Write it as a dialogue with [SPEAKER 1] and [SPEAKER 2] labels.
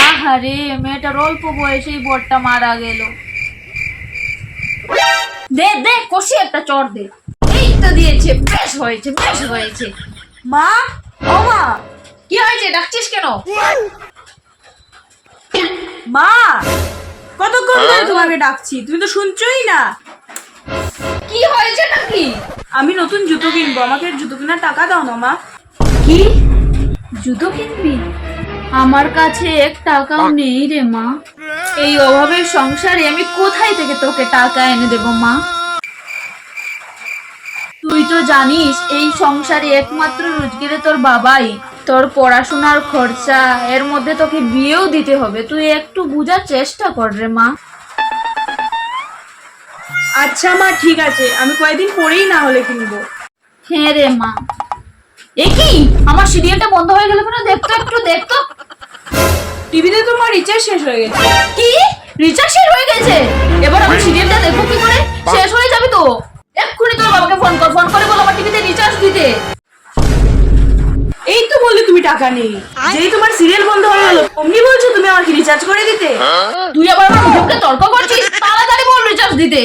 [SPEAKER 1] আহারে, মেয়েটার অল্প বয়সেই বরটা মারা গেল। দে দে কষি একটা চড় দে। এই তো দিয়েছে, বেশ হয়েছে বেশ হয়েছে। মা, ও মা, কি হয়েছে, ডাকছিস কেন?
[SPEAKER 2] মা, কতক্ষণ ধরে তোমাকে ডাকছি, তুমি তো শুনছোই না।
[SPEAKER 1] কি হয়েছে নাকি?
[SPEAKER 2] আমি নতুন জুতো কিনবো, আমাকে জুতো কেনার টাকা দাও না মা।
[SPEAKER 1] কি জুতো কিনবি? আমার কাছে এক টাকাও নেই রে মা। এই অভাবের সংসারে আমি কোথায় থেকে তোকে টাকা এনে দেব মা? তুই তো জানিস এই সংসারে একমাত্র রোজগারে তোর বাবাই। তোর পড়াশোনার খরচা, এর মধ্যে তোকে বিয়েও দিতে হবে। তুই একটু বুঝার চেষ্টা কর রে মা।
[SPEAKER 2] আচ্ছা মা, ঠিক আছে, আমি কয়েকদিন পরেই না হলে কিনবো।
[SPEAKER 1] হ্যাঁ রে মা। এ কি, আমার সিরিয়ালটা বন্ধ হয়ে গেল কেন? দেখতো একটু দেখতো।
[SPEAKER 2] টিভিতে তোমার রিচার্জ শেষ হয়ে গেছে।
[SPEAKER 1] কি, রিচার্জ শেষ হয়ে গেছে? এবার আমি সিরিয়ালটা দেখবো কি করে? শেষ হয়ে যাবে তো। এক্ষুনি তোর বাবাকে ফোন কর, ফোন করে বল আমার টিভিতে রিচার্জ দিতে।
[SPEAKER 2] এই তো বললে তুমি টাকা নেই, যেই তোমার সিরিয়াল বন্ধ হয়ে গেল অমনি বলছো তুমি আমাকে রিচার্জ করে দিতে।
[SPEAKER 1] তুই আবার আমার মুখে তর্ক করছিস? তাড়াতাড়ি বল রিচার্জ দিতে।